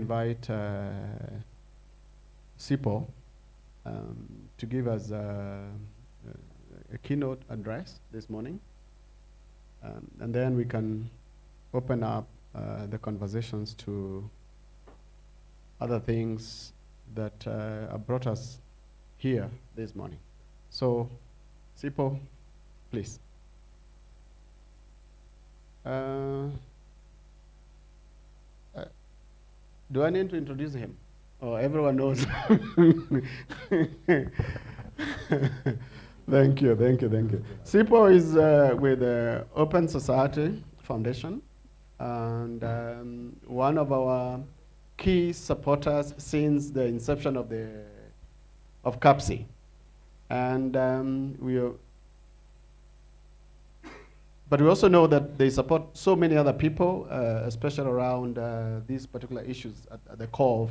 invite SIPO to give us a keynote address this morning. And then we can open up the conversations to other things that have brought us here this morning. So, SIPO, please. Do I need to introduce him? Oh, everyone knows. Thank you. SIPO is with the Open Society Foundation, and one of our key supporters since the inception of CAPSI. And but we also know that they support so many other people, especially around these particular issues at the core of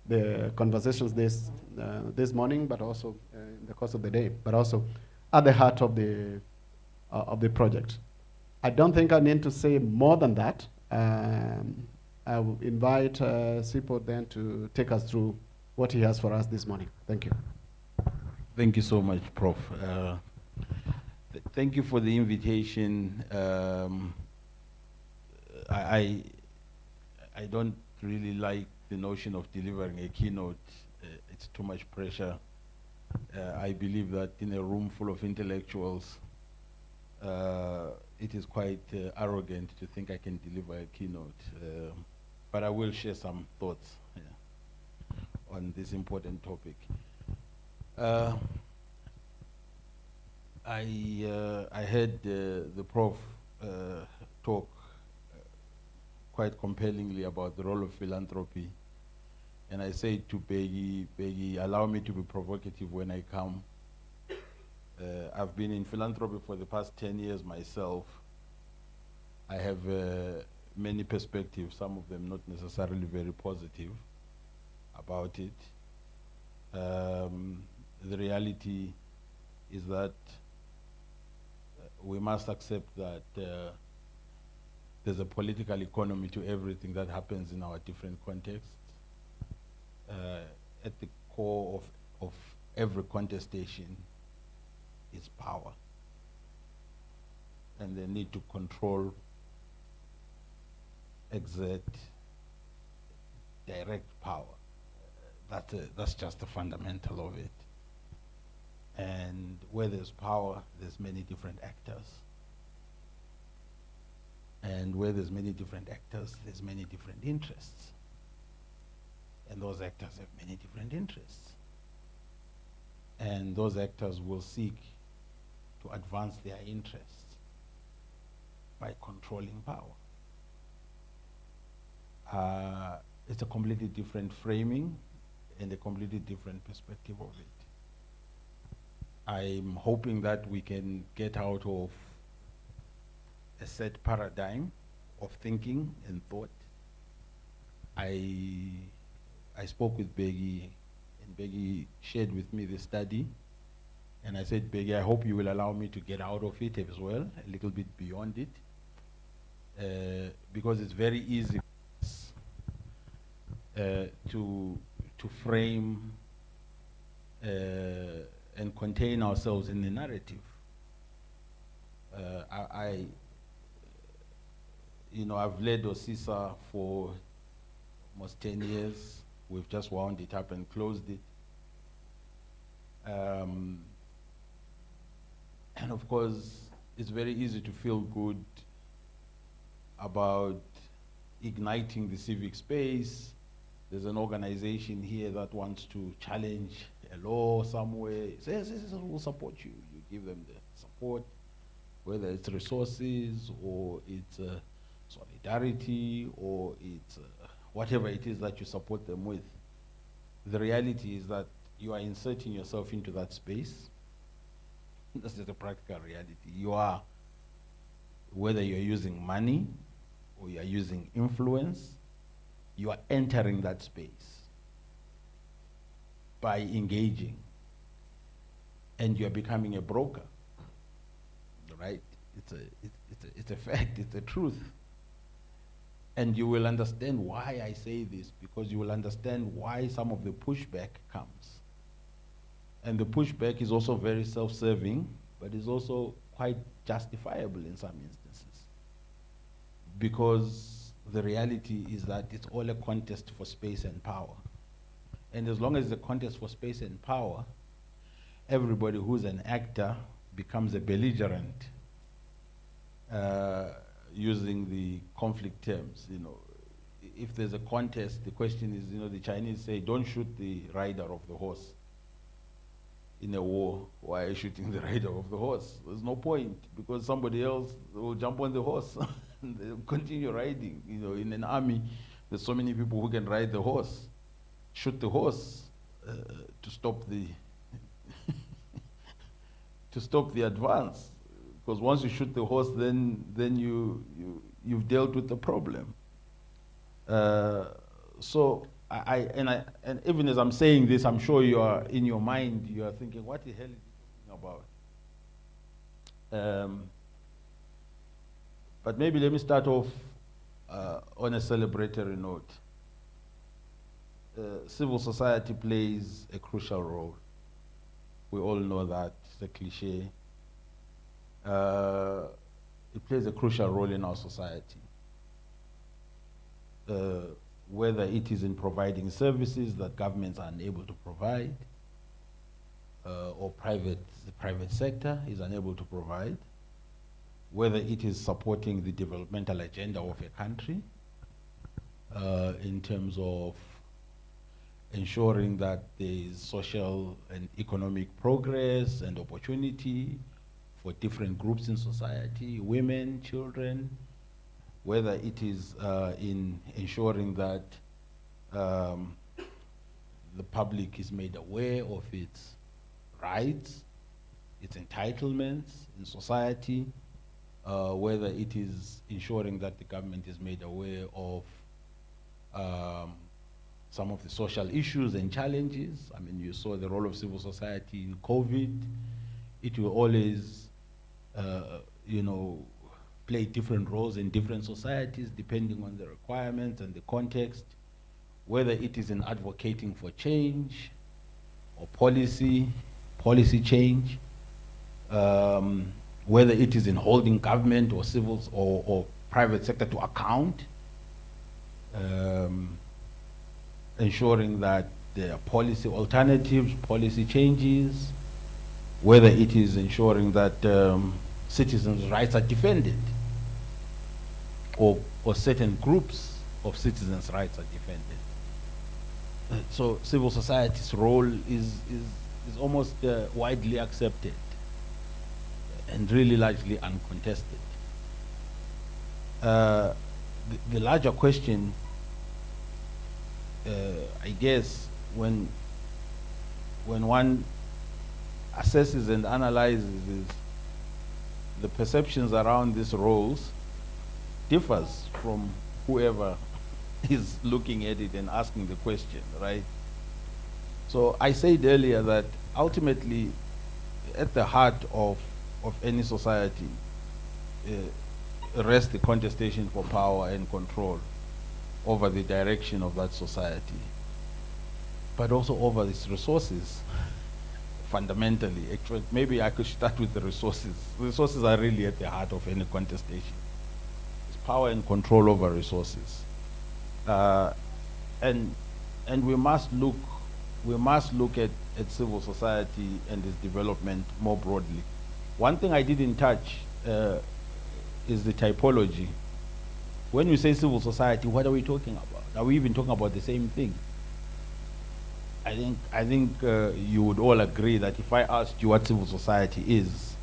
the conversations this morning, but also in the course of the day, but also at the heart of the project. I don't think I need to say more than that. I will invite SIPO then to take us through what he has for us this morning. Thank you. Thank you so much, Prof. Thank you for the invitation. I don't really like the notion of delivering a keynote. It's too much pressure. I believe that in a room full of intellectuals, it is quite arrogant to think I can deliver a keynote. But I will share some thoughts on this important topic. I heard the Prof talk quite compellingly about the role of philanthropy. And I said to Peggy, allow me to be provocative when I come. I've been in philanthropy for the past 10 years myself. I have many perspectives, some of them not necessarily very positive about it. The reality is that we must accept that there's a political economy to everything that happens in our different contexts. At the core of every contestation is power and the need to control, exert, direct power. That's just the fundamental of it. And where there's power, there's many different actors. And where there's many different actors, there's many different interests. And those actors have many different interests. And those actors will seek to advance their interests by controlling power. It's a completely different framing and a completely different perspective of it. I'm hoping that we can get out of a set paradigm of thinking and thought. I spoke with Peggy, and Peggy shared with me the study. And I said, Peggy, I hope you will allow me to get out of it as well, a little bit beyond it, because it's very easy to frame and contain ourselves in the narrative. I've led OSISA for almost 10 years. We've just wound it up and closed it. And of course, it's very easy to feel good about igniting the civic space. There's an organization here that wants to challenge a law somewhere. It says, we'll support you. You give them the support, whether it's resources or it's solidarity or it's whatever it is that you support them with. The reality is that you are inserting yourself into that space. That's just a practical reality. You are, whether you're using money or you're using influence, you are entering that space by engaging, and you're becoming a broker, right? It's a fact, it's a truth. And you will understand why I say this, because you will understand why some of the pushback comes. And the pushback is also very self-serving, but is also quite justifiable in some instances. Because the reality is that it's all a contest for space and power. And as long as it's a contest for space and power, everybody who's an actor becomes a belligerent, using the conflict terms. You know, if there's a contest, the question is, you know, the Chinese say, don't shoot the rider of the horse. In a war, why are you shooting the rider of the horse? There's no point, because somebody else will jump on the horse and they'll continue riding. You know, in an army, there's so many people who can ride the horse. Shoot the horse to stop the to stop the advance. Because once you shoot the horse, then you've dealt with the problem. So and even as I'm saying this, I'm sure you are in your mind, you are thinking, what the hell is he talking about? But maybe let me start off on a celebratory note. Civil society plays a crucial role. We all know that, it's a cliche. It plays a crucial role in our society. Whether it is in providing services that governments are unable to provide, or the private sector is unable to provide, whether it is supporting the developmental agenda of a country, in terms of ensuring that there is social and economic progress and opportunity for different groups in society, women, children, whether it is in ensuring that the public is made aware of its rights, its entitlements in society, whether it is ensuring that the government is made aware of some of the social issues and challenges. I mean, you saw the role of civil society in COVID. It will always, you know, play different roles in different societies depending on the requirements and the context, whether it is in advocating for change or policy change, whether it is in holding government or civil or private sector to account, ensuring that there are policy alternatives, policy changes, whether it is ensuring that citizens' rights are defended, or certain groups of citizens' rights are defended. So civil society's role is almost widely accepted and really largely uncontested. The larger question, I guess, when one assesses and analyzes is the perceptions around these roles differs from whoever is looking at it and asking the question, right? So I said earlier that ultimately at the heart of any society rests the contestation for power and control over the direction of that society, but also over its resources. Fundamentally, actually, maybe I could start with the resources. Resources are really at the heart of any contestation. It's power and control over resources, and we must look at civil society and its development more broadly. One thing I didn't touch is the typology. When we say civil society, what are we talking about? Are we even talking about the same thing? I think you would all agree that if I asked you what civil society is,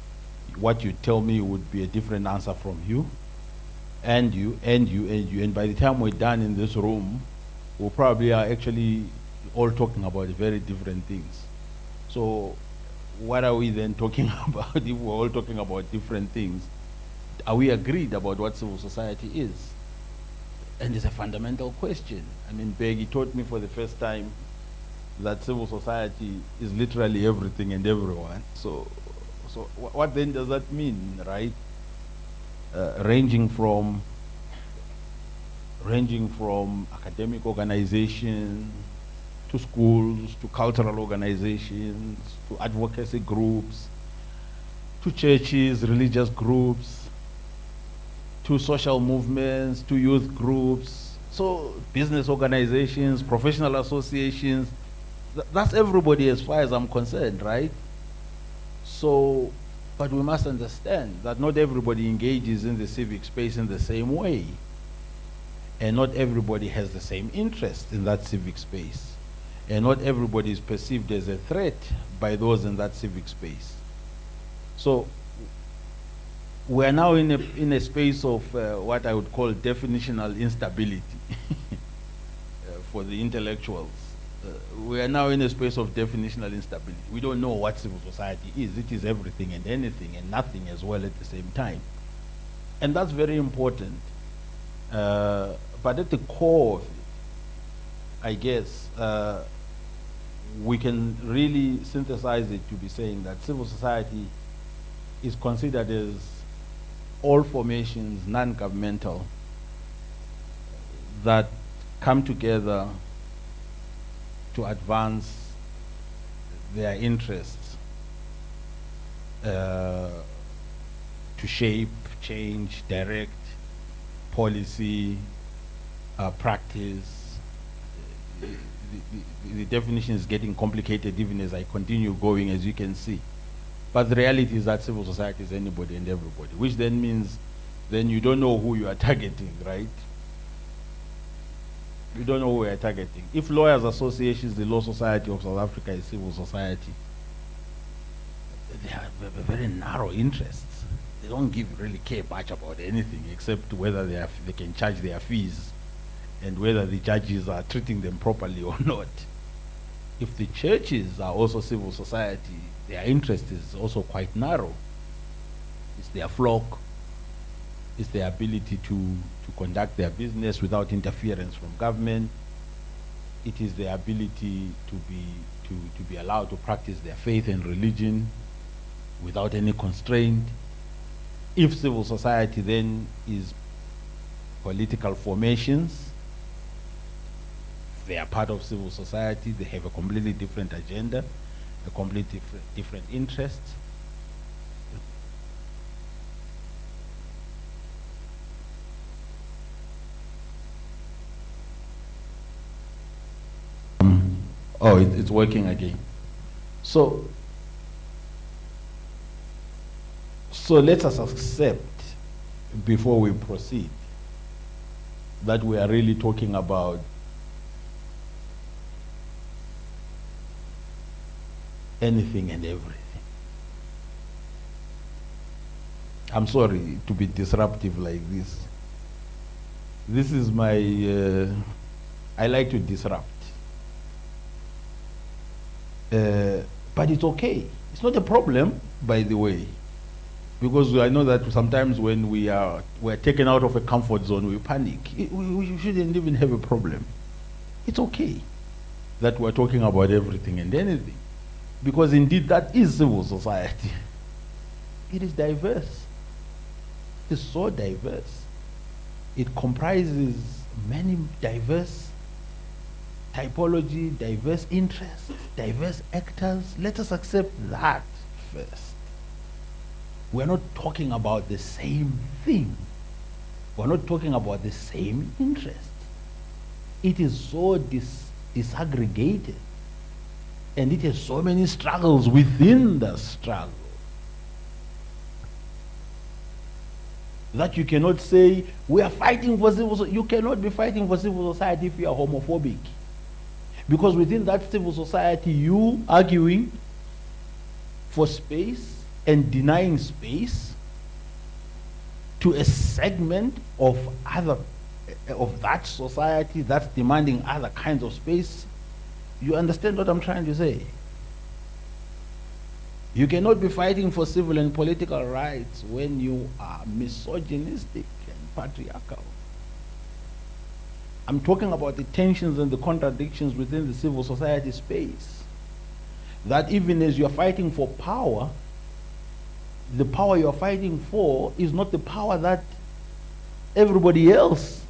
what you tell me would be a different answer from you, and you, and by the time we're done in this room, we probably are actually all talking about very different things. So what are we then talking about if we're all talking about different things? Are we agreed about what civil society is? And it's a fundamental question. I mean, Peggy taught me for the first time that civil society is literally everything and everyone. So what then does that mean, right? Ranging from ranging from academic organizations to schools, to cultural organizations, to advocacy groups, to churches, religious groups, to social movements, to youth groups, so business organizations, professional associations. That's everybody as far as I'm concerned, right? So, but we must understand that not everybody engages in the civic space in the same way. And not everybody has the same interest in that civic space. And not everybody is perceived as a threat by those in that civic space. So we're now in a space of what I would call definitional instability for the intellectuals. We are now in a space of definitional instability. We don't know what civil society is. It is everything and anything and nothing as well at the same time. And that's very important. But at the core of it, I guess, we can really synthesize it to be saying that civil society is considered as all formations, non-governmental, that come together to advance their interests, to shape, change, direct policy, practice. The definition is getting complicated even as I continue going, as you can see. But the reality is that civil society is anybody and everybody, which then means then you don't know who you are targeting, right? You don't know who you are targeting. If Lawyers Associations, the Law Society of South Africa is civil society, they have very narrow interests. They don't really care much about anything except whether they can charge their fees and whether the judges are treating them properly or not. If the churches are also civil society, their interest is also quite narrow. It's their flock, it's their ability to conduct their business without interference from government. It is their ability to be allowed to practice their faith and religion without any constraint. If civil society then is political formations, they are part of civil society, they have a completely different agenda, a completely different interest. It's working again. So let us accept, before we proceed, that we are really talking about anything and everything. I'm sorry to be disruptive like this. This is my, I like to disrupt. But it's okay. It's not a problem, by the way. Because I know that sometimes when we're taken out of a comfort zone, we panic. We shouldn't even have a problem. It's okay that we're talking about everything and anything. Because indeed that is civil society. It is diverse. It is so diverse. It comprises many diverse typology, diverse interests, diverse actors. Let us accept that first. We're not talking about the same thing. We're not talking about the same interest. It is so disaggregated. And it has so many struggles within the struggle that you cannot say, we are fighting for civil society. You cannot be fighting for civil society if you are homophobic. Because within that civil society, you arguing for space and denying space to a segment of that society that's demanding other kinds of space. You understand what I'm trying to say? You cannot be fighting for civil and political rights when you are misogynistic and patriarchal. I'm talking about the tensions and the contradictions within the civil society space. That even as you're fighting for power, the power you're fighting for is not the power that everybody else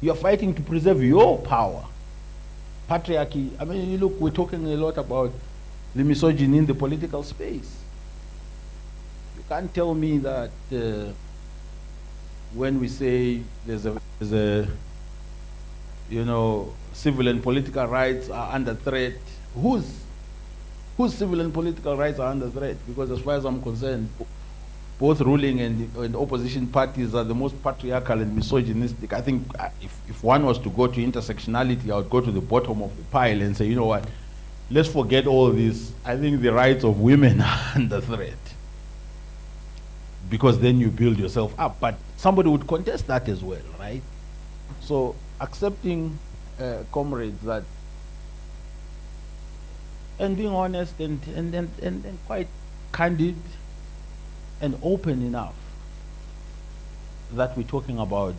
You're fighting to preserve your power. Patriarchy, I mean, you look, we're talking a lot about the misogyny in the political space. You can't tell me that when we say there's a, you know, civil and political rights are under threat, whose civil and political rights are under threat? Because as far as I'm concerned, both ruling and opposition parties are the most patriarchal and misogynistic. I think if one was to go to intersectionality, I would go to the bottom of the pile and say, you know what, let's forget all this. I think the rights of women are under threat. Because then you build yourself up. But somebody would contest that as well, right? So accepting, comrades, that, and being honest and quite candid and open enough that we're talking about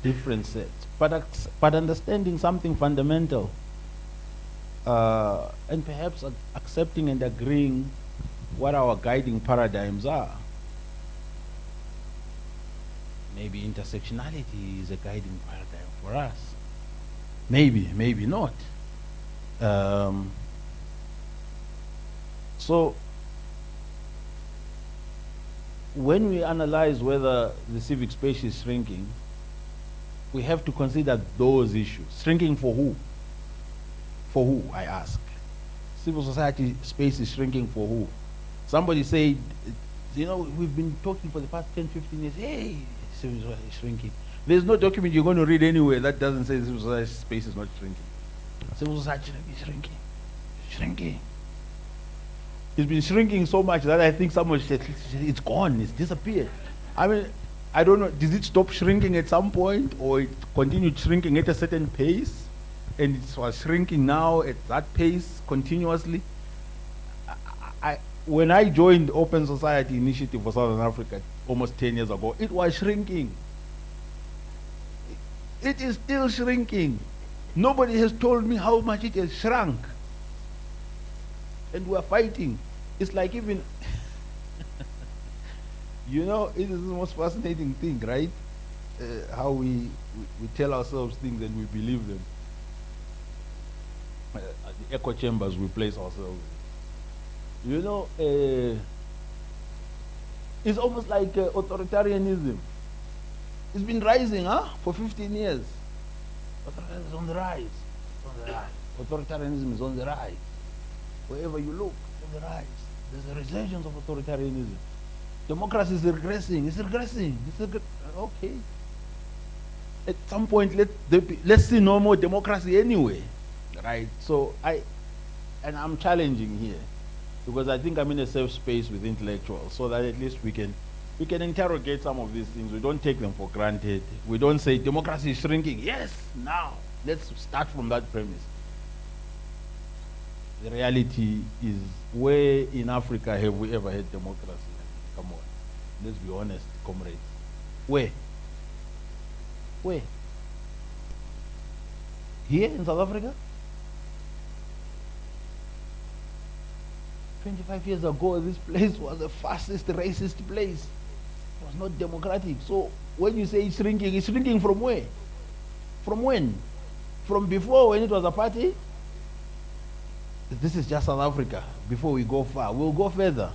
different sets, but understanding something fundamental, and perhaps accepting and agreeing what our guiding paradigms are. Maybe intersectionality is a guiding paradigm for us. Maybe, maybe not. So when we analyze whether the civic space is shrinking, we have to consider those issues. Shrinking for who? For who, I ask. Civil society space is shrinking for who? Somebody said, you know, we've been talking for the past 10, 15 years, hey, civil society is shrinking. There's no document you're going to read anywhere that doesn't say civil society space is not shrinking. Civil society is shrinking. Shrinking. It's been shrinking so much that I think someone said, it's gone, it's disappeared. I mean, I don't know, did it stop shrinking at some point, or it continued shrinking at a certain pace, and it was shrinking now at that pace continuously? When I joined Open Society Initiative for Southern Africa almost 10 years ago, it was shrinking. It is still shrinking. Nobody has told me how much it has shrunk. And we are fighting. It's like even, you know, it is the most fascinating thing, right? How we tell ourselves things and we believe them. The echo chambers we place ourselves in. You know, it's almost like authoritarianism. It's been rising, for 15 years. Authoritarianism is on the rise. It's on the rise. Authoritarianism is on the rise. Wherever you look, it's on the rise. There's a resurgence of authoritarianism. Democracy is regressing. It's regressing. Okay. At some point, let's see no more democracy anyway, right? So I'm challenging here, because I think I'm in a safe space with intellectuals, so that at least we can interrogate some of these things. We don't take them for granted. We don't say democracy is shrinking. Yes, now let's start from that premise. The reality is, where in Africa have we ever had democracy? Come on, let's be honest, comrades. Where? Where? Here in South Africa? 25 years ago, this place was the fastest racist place. It was not democratic. So when you say it's shrinking from where? From when? From before, when it was a party? This is just South Africa. Before we go far, we'll go further.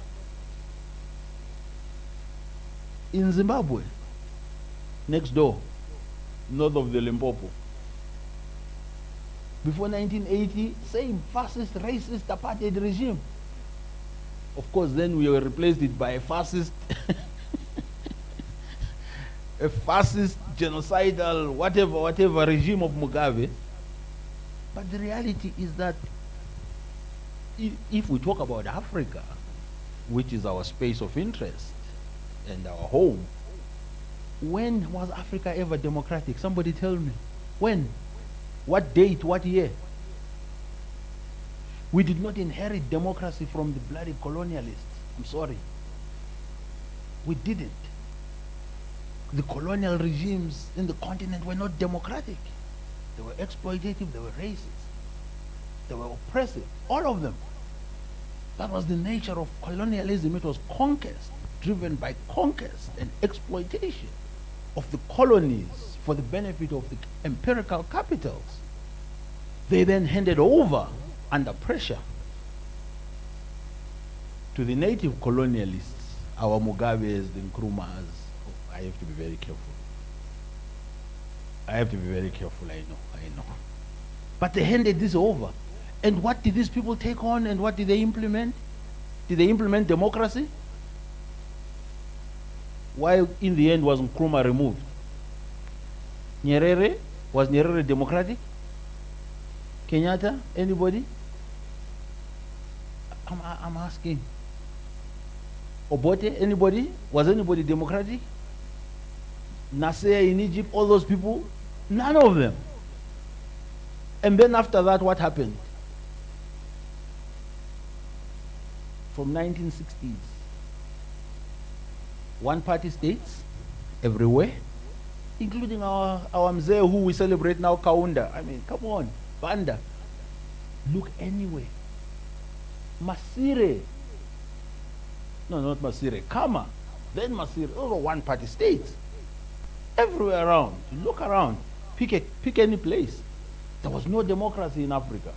In Zimbabwe, next door, north of the Limpopo, before 1980, same fascist, racist apartheid regime. Of course, then we replaced it by a fascist, a fascist, genocidal, whatever regime of Mugabe. But the reality is that if we talk about Africa, which is our space of interest and our home, when was Africa ever democratic? Somebody tell me. When? What date? What year? We did not inherit democracy from the bloody colonialists. I'm sorry. We didn't. The colonial regimes in the continent were not democratic. They were exploitative, they were racist, they were oppressive, all of them. That was the nature of colonialism. It was conquest, driven by conquest and exploitation. of the colonies for the benefit of the empirical capitals. They then handed over under pressure to the native colonialists, our Mugabes, the Nkrumahs. Oh, I have to be very careful. I have to be very careful, I know. But they handed this over. And what did these people take on and what did they implement? Did they implement democracy? Why in the end was Nkrumah removed? Nyerere? Was Nyerere democratic? Kenyatta? Anybody? I'm asking. Obote? Anybody? Was anybody democratic? Nasser in Egypt, all those people? None of them. And then after that, what happened? From 1960s, one-party states everywhere, including our Mzee who we celebrate now, Kaunda. I mean, come on, Banda. Look anywhere. Masire. No, not Masire. Kama. Then Masire. Those are one-party states. Everywhere around. Look around. Pick any place. There was no democracy in Africa.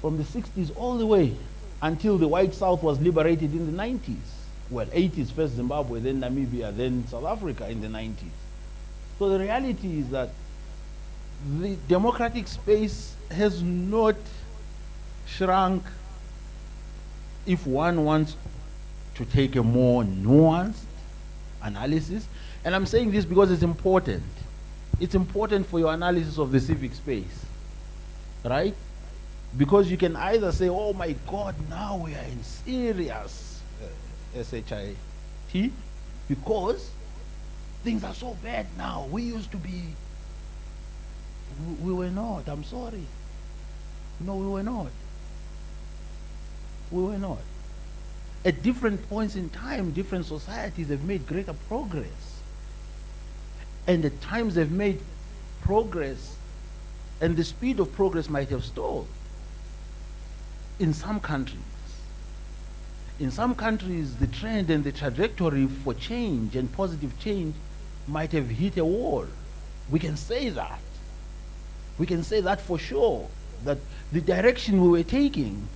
From the 60s all the way until the white South was liberated in the 90s. Well, 80s, first Zimbabwe, then Namibia, then South Africa in the 90s. So the reality is that the democratic space has not shrunk if one wants to take a more nuanced analysis. And I'm saying this because it's important. It's important for your analysis of the civic space, right? Because you can either say, oh my God, now we are in serious SHIT, because things are so bad now. We used to be, we were not, I'm sorry. No, we were not. We were not. At different points in time, different societies have made greater progress. And at times they've made progress, and the speed of progress might have stalled. In some countries, the trend and the trajectory for change and positive change might have hit a wall. We can say that. We can say that for sure, that the direction we were taking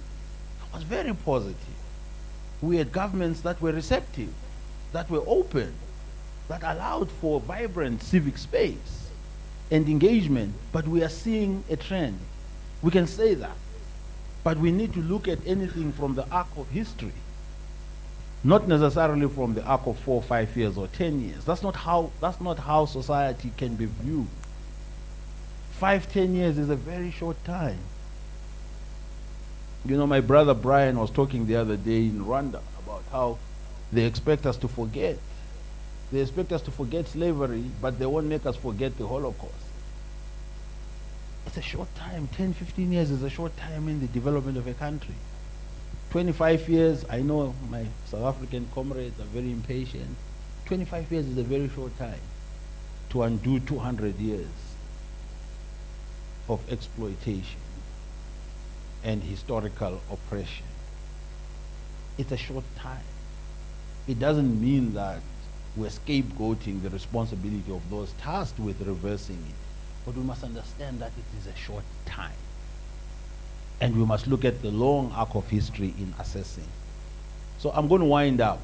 was very positive. We had governments that were receptive, that were open, that allowed for vibrant civic space and engagement, but we are seeing a trend. We can say that. But we need to look at anything from the arc of history, not necessarily from the arc of 4, 5 years or 10 years. That's not how society can be viewed. 5, 10 years is a very short time. You know, my brother Brian was talking the other day in Rwanda about how they expect us to forget. They expect us to forget slavery, but they won't make us forget the Holocaust. It's a short time. 10, 15 years is a short time in the development of a country. 25 years, I know my South African comrades are very impatient. 25 years is a very short time to undo 200 years of exploitation and historical oppression. It's a short time. It doesn't mean that we're scapegoating the responsibility of those tasked with reversing it. But we must understand that it is a short time. And we must look at the long arc of history in assessing. So I'm going to wind up.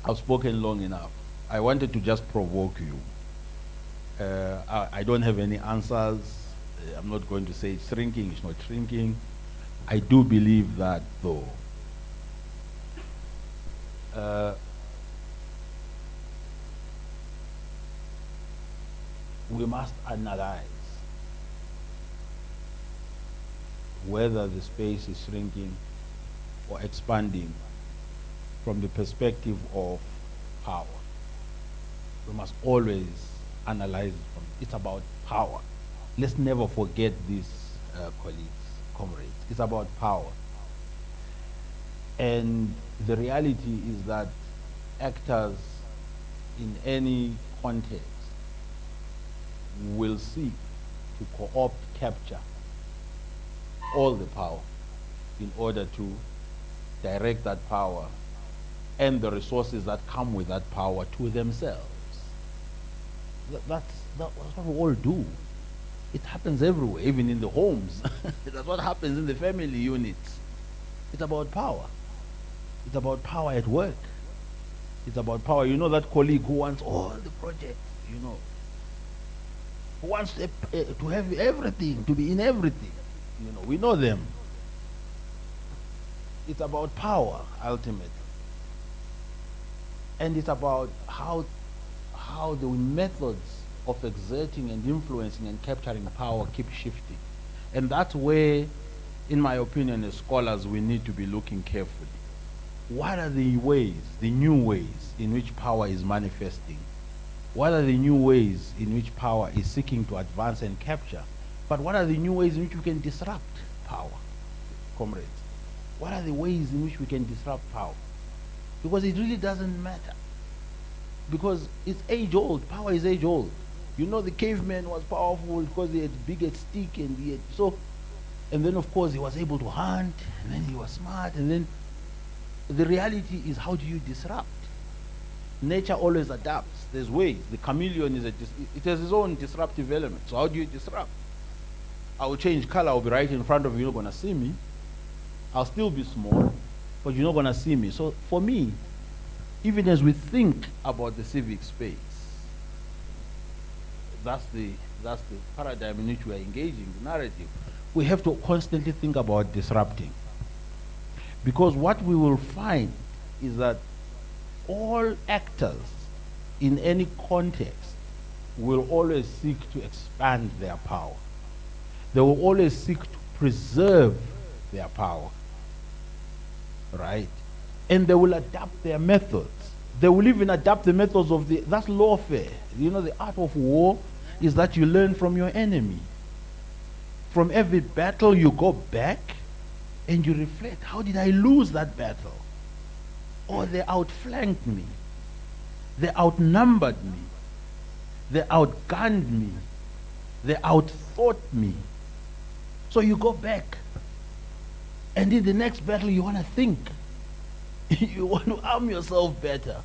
I've spoken long enough. I wanted to just provoke you. I don't have any answers. I'm not going to say it's shrinking, it's not shrinking. I do believe that, though, we must analyze whether the space is shrinking or expanding from the perspective of power. We must always analyze it from, it's about power. Let's never forget this, colleagues, comrades. It's about power. And the reality is that actors in any context will seek to co-opt, capture all the power in order to direct that power and the resources that come with that power to themselves. That's what we all do. It happens everywhere, even in the homes. That's what happens in the family units. It's about power. It's about power at work. It's about power. You know that colleague who wants all the projects, you know, who wants to have everything, to be in everything. You know, we know them. It's about power, ultimately. And it's about how the methods of exerting and influencing and capturing power keep shifting. And that's where, in my opinion, as scholars, we need to be looking carefully. What are the ways, the new ways in which power is manifesting? What are the new ways in which power is seeking to advance and capture? But what are the new ways in which we can disrupt power, comrades? What are the ways in which we can disrupt power? Because it really doesn't matter. Because it's age old. Power is age old. You know, the caveman was powerful because he had bigger stick and he had and then of course he was able to hunt, and then he was smart, and then the reality is, how do you disrupt? Nature always adapts. There's ways. The chameleon it has its own disruptive element. So how do you disrupt? I will change color. I'll be right in front of you. You're not going to see me. I'll still be small, but you're not going to see me. So for me, even as we think about the civic space, that's the paradigm in which we are engaging, the narrative. We have to constantly think about disrupting. Because what we will find is that all actors in any context will always seek to expand their power. They will always seek to preserve their power, right? And they will adapt their methods. They will even adapt the methods of that's lawfare. You know, the art of war is that you learn from your enemy. From every battle you go back and you reflect, how did I lose that battle? Or they outflanked me. They outnumbered me. They outgunned me. They outthought me. So you go back, and in the next battle you want to think. You want to arm yourself better,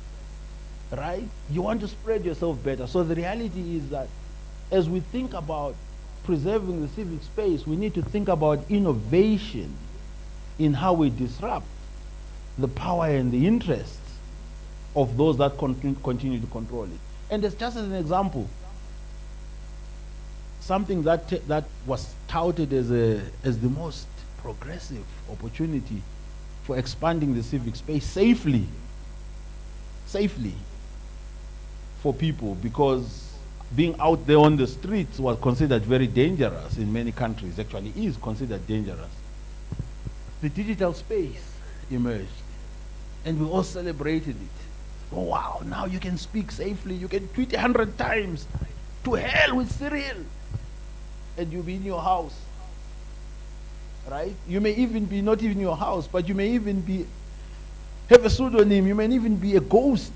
right? You want to spread yourself better. So the reality is that as we think about preserving the civic space, we need to think about innovation in how we disrupt the power and the interests of those that continue to control it. And it's just as an example, something that was touted as the most progressive opportunity for expanding the civic space safely for people, because being out there on the streets was considered very dangerous in many countries, actually is considered dangerous. The digital space emerged, and we all celebrated it. Oh wow, now you can speak safely, you can tweet 100 times, to hell with Cyril, and you'll be in your house, right? You may even be not even in your house, but you may even have a pseudonym, you may even be a ghost.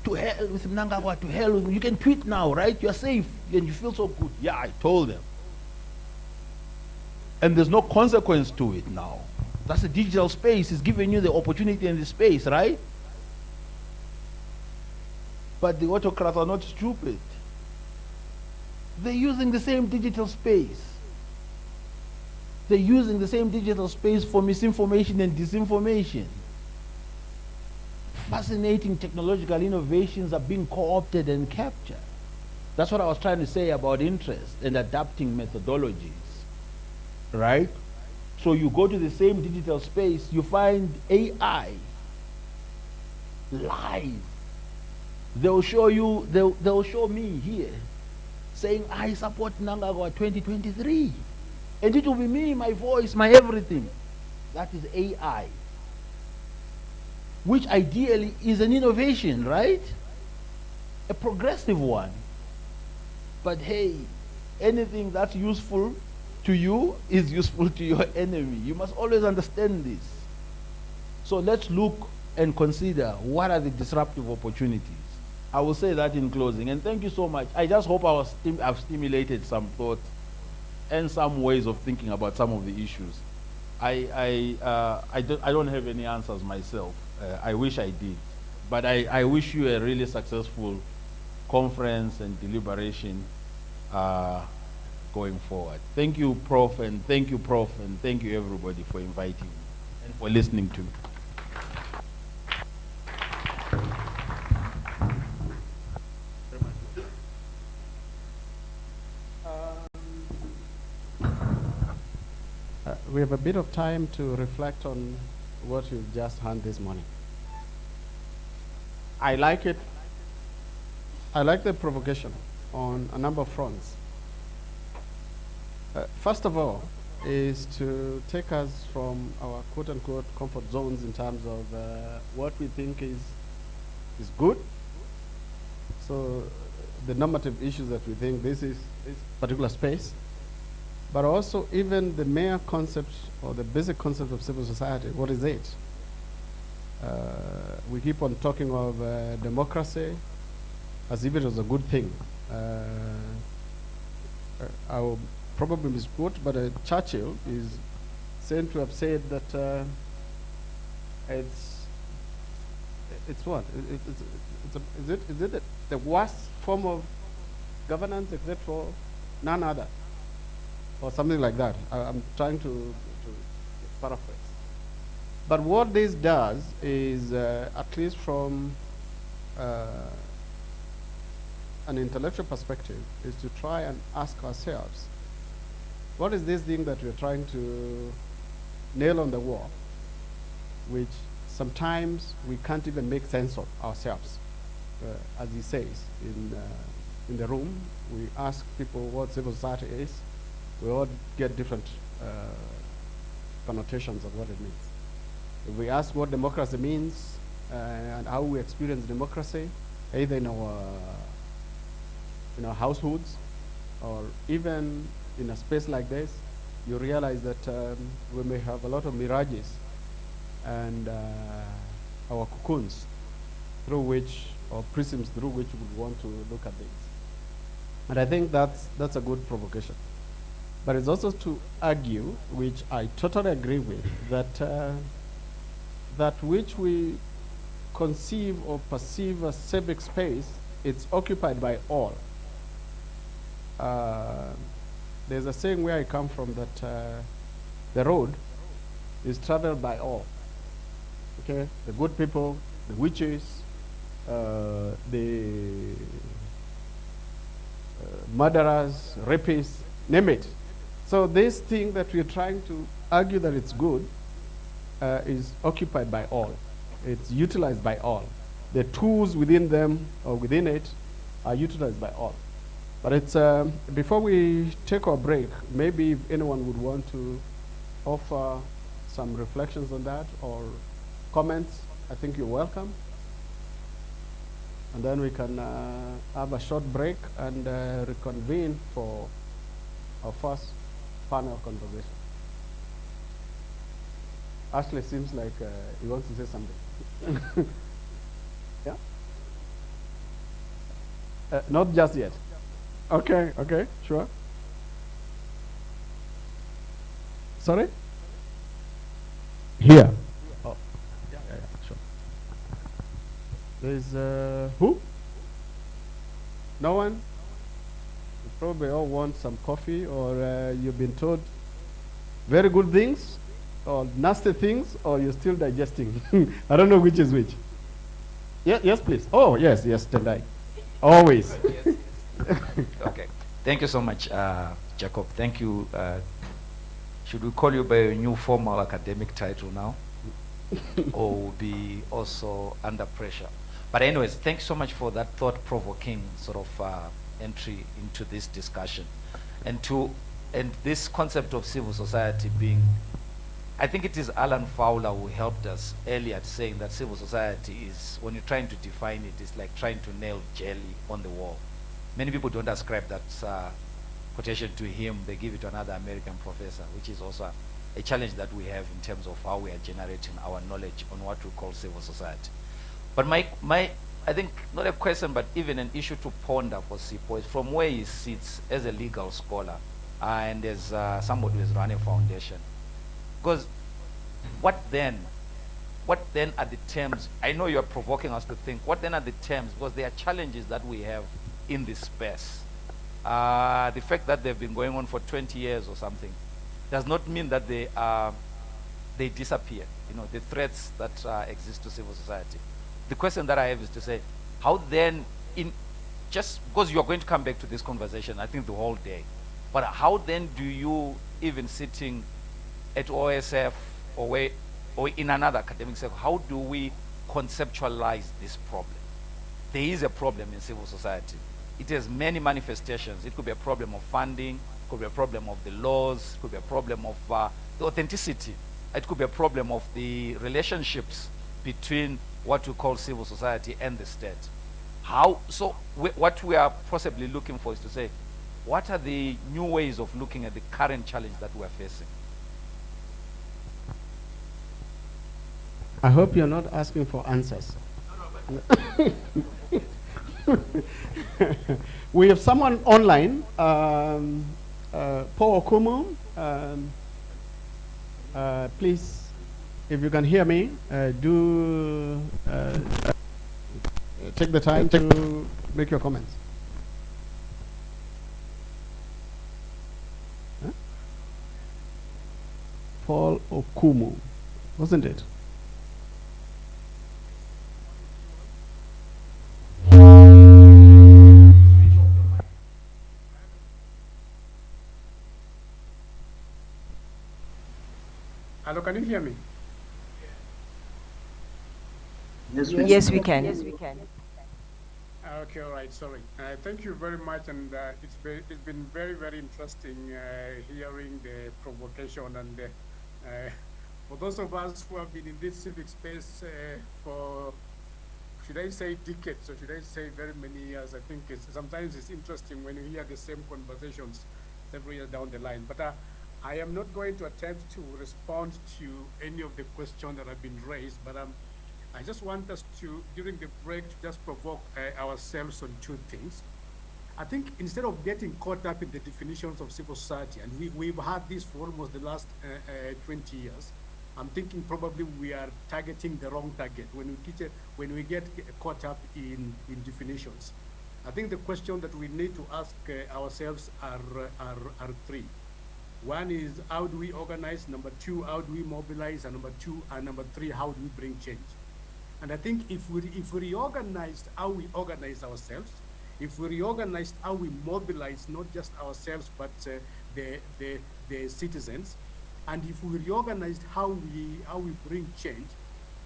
To hell with Mnangagwa, to hell with, you can tweet now, right? You're safe, and you feel so good. Yeah, I told them. And there's no consequence to it now. That's the digital space. It's giving you the opportunity and the space, right? But the autocrats are not stupid. They're using the same digital space. They're using the same digital space for misinformation and disinformation. Fascinating technological innovations are being co-opted and captured. That's what I was trying to say about interest and adapting methodologies, right? So you go to the same digital space, you find AI live. They'll show you, they'll show me here saying, I support Mnangagwa 2023. And it will be me, my voice, my everything. That is AI. Which ideally is an innovation, right? A progressive one. But hey, anything that's useful to you is useful to your enemy. You must always understand this. So let's look and consider what are the disruptive opportunities. I will say that in closing, and thank you so much. I just hope I've stimulated some thoughts and some ways of thinking about some of the issues. I don't have any answers myself. I wish I did. But I wish you a really successful conference and deliberation going forward. Thank you, Prof, and thank you, Prof, and thank you, everybody, for inviting me and for listening to me. We have a bit of time to reflect on what you've just heard this morning. I like it. I like the provocation on a number of fronts. First of all, is to take us from our quote-unquote comfort zones in terms of what we think is good. So the normative issues that we think this particular space, but also even the mere concept or the basic concept of civil society. What is it? We keep on talking of democracy as if it was a good thing. I will probably misquote, but Churchill is said to have said that it's what? Is it the worst form of governance except for none other? Or something like that. I'm trying to paraphrase. But what this does is, at least from an intellectual perspective, is to try and ask ourselves, what is this thing that we're trying to nail on the wall, which sometimes we can't even make sense of ourselves? As he says in the room, we ask people what civil society is. We all get different connotations of what it means. If we ask what democracy means and how we experience democracy, either in our households or even in a space like this, you realize that we may have a lot of mirages and our cocoons through which, or prisms through which we would want to look at things. And I think that's a good provocation. But it's also to argue, which I totally agree with, that that which we conceive or perceive as civic space, it's occupied by all. There's a saying where I come from that the road is traveled by all. Okay, the good people, the witches, the murderers, rapists, name it. So this thing that we're trying to argue that it's good is occupied by all. It's utilized by all. The tools within them or within it are utilized by all. But it's before we take our break, maybe if anyone would want to offer some reflections on that or comments, I think you're welcome. And then we can have a short break and reconvene for our first panel conversation. Ashley seems like he wants to say something. Yeah? Not just yet. Okay, sure. Sorry? Here. Oh, yeah, sure. There's who? No one? You probably all want some coffee, or you've been told very good things, or nasty things, or you're still digesting. I don't know which is which. Yes, please. Oh, yes, Tendai. Always. Yes. Okay. Thank you so much, Jacob. Thank you. Should we call you by a new formal academic title now? Or will be also under pressure? But anyways, thanks so much for that thought-provoking sort of entry into this discussion. And this concept of civil society being, I think it is Alan Fowler who helped us earlier saying that civil society is, when you're trying to define it, it's like trying to nail jelly on the wall. Many people don't ascribe that quotation to him. They give it to another American professor, which is also a challenge that we have in terms of how we are generating our knowledge on what we call civil society. But I think, not a question, but even an issue to ponder for Sipho is from where he sits as a legal scholar and as somebody who has run a foundation. Because what then what then are the terms? I know you're provoking us to think, what then are the terms? Because there are challenges that we have in this space. The fact that they've been going on for 20 years or something does not mean that they disappear. You know, the threats that exist to civil society. The question that I have is to say, how then, just because you're going to come back to this conversation, I think the whole day, but how then do you, even sitting at OSF or in another academic circle, how do we conceptualize this problem? There is a problem in civil society. It has many manifestations. It could be a problem of funding, it could be a problem of the laws, it could be a problem of the authenticity. It could be a problem of the relationships between what we call civil society and the state. What we are possibly looking for is to say, what are the new ways of looking at the current challenge that we are facing? I hope you're not asking for answers. We have someone online, Paul Okumu. Please, if you can hear me, do take the time to make your comments. Huh? Paul Okumu, wasn't it? Hello, can you hear me? Yes, we can. Yes, we can. Okay, all right, sorry. Thank you very much, and it's been very, very interesting hearing the provocation, and for those of us who have been in this civic space for, should I say decades, or should I say very many years, I think sometimes it's interesting when you hear the same conversations several years down the line. But I am not going to attempt to respond to any of the questions that have been raised, but I just want us to, during the break, to just provoke ourselves on two things. I think instead of getting caught up in the definitions of civil society, and we've had this for almost the last 20 years, I'm thinking probably we are targeting the wrong target when we get caught up in definitions. I think the question that we need to ask ourselves are three. One is, how do we organize? Number two, how do we mobilize? And number three, how do we bring change? And I think if we reorganized how we organize ourselves, if we reorganized how we mobilize not just ourselves but the citizens, and if we reorganized how we bring change,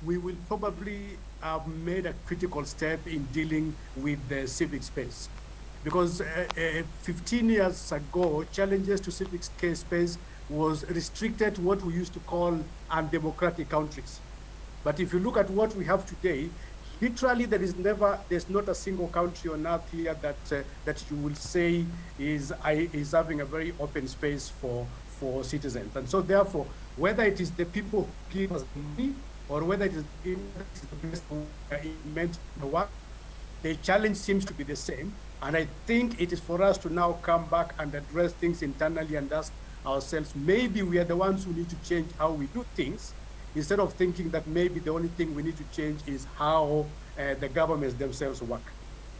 we will probably have made a critical step in dealing with the civic space. Because 15 years ago, challenges to civic space was restricted to what we used to call undemocratic countries. But if you look at what we have today, literally there's not a single country on earth here that you will say is having a very open space for citizens. And so therefore, whether it is the people who give us money or whether it is the best meant the work, the challenge seems to be the same. And I think it is for us to now come back and address things internally and ask ourselves, maybe we are the ones who need to change how we do things, instead of thinking that maybe the only thing we need to change is how the governments themselves work.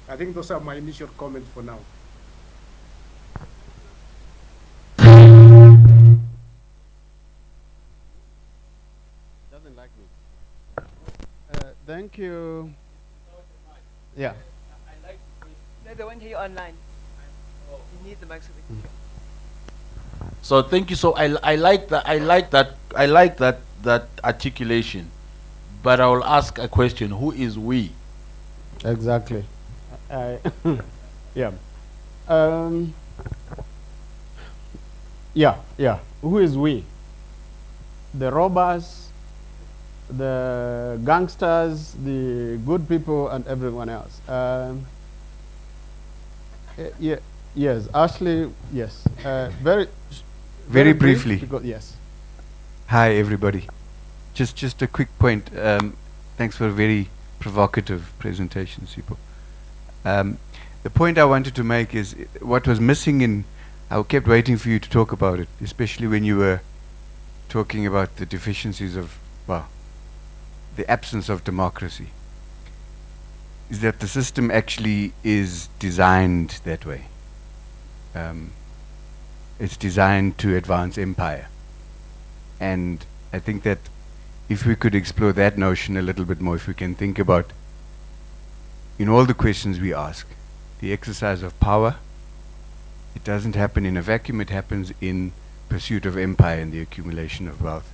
I think those are my initial comments for now. Doesn't like me. Thank you. Yeah. No, they won't hear you online. You need the microphone. So thank you. So I like that articulation, but I will ask a question: who is we? Exactly. Yeah. Yeah. Who is we? The robbers, the gangsters, the good people, and everyone else. Yeah. Yes, Ashley. Yes. Very briefly. Because, yes. Hi, everybody. Just a quick point. Thanks for a very provocative presentation, Sipo. The point I wanted to make is what was missing in. I kept waiting for you to talk about it, especially when you were talking about the deficiencies of, well, the absence of democracy is that the system actually is designed that way. It's designed to advance empire. And I think that if we could explore that notion a little bit more, if we can think about, in all the questions we ask, the exercise of power, it doesn't happen in a vacuum, it happens in pursuit of empire and the accumulation of wealth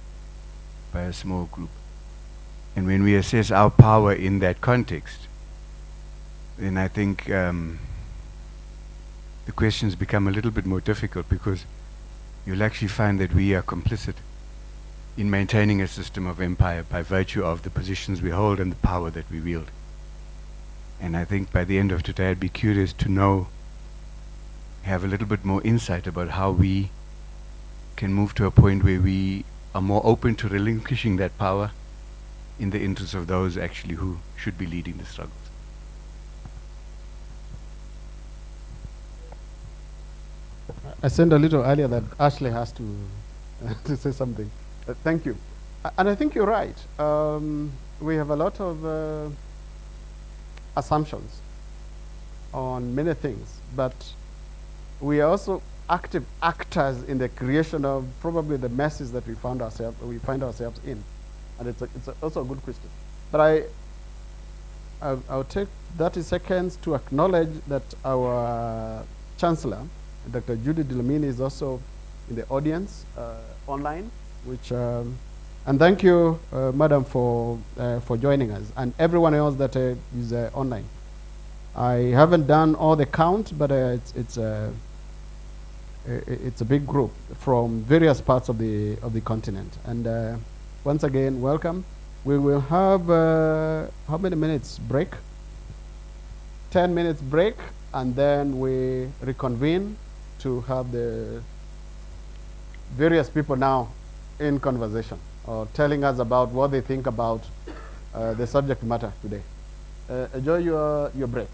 by a small group. And when we assess our power in that context, then I think the questions become a little bit more difficult, because you'll actually find that we are complicit in maintaining a system of empire by virtue of the positions we hold and the power that we wield. And I think by the end of today, I'd be curious to know, have a little bit more insight about how we can move to a point where we are more open to relinquishing that power in the interest of those actually who should be leading the struggles. I said a little earlier that Ashley has to to say something. Thank you. And I think you're right. We have a lot of assumptions on many things, but we are also active actors in the creation of probably the messes that we find ourselves in. And it's also a good question. But I'll take 30 seconds to acknowledge that our Chancellor, Dr. Judy Dlamini, is also in the audience online, which and thank you, Madam, for joining us, and everyone else that is online. I haven't done all the count, but it's a big group from various parts of the continent. And once again, welcome. We will have how many minutes break? 10 minutes break, and then we reconvene to have the various people now in conversation or telling us about what they think about the subject matter today. Enjoy your break.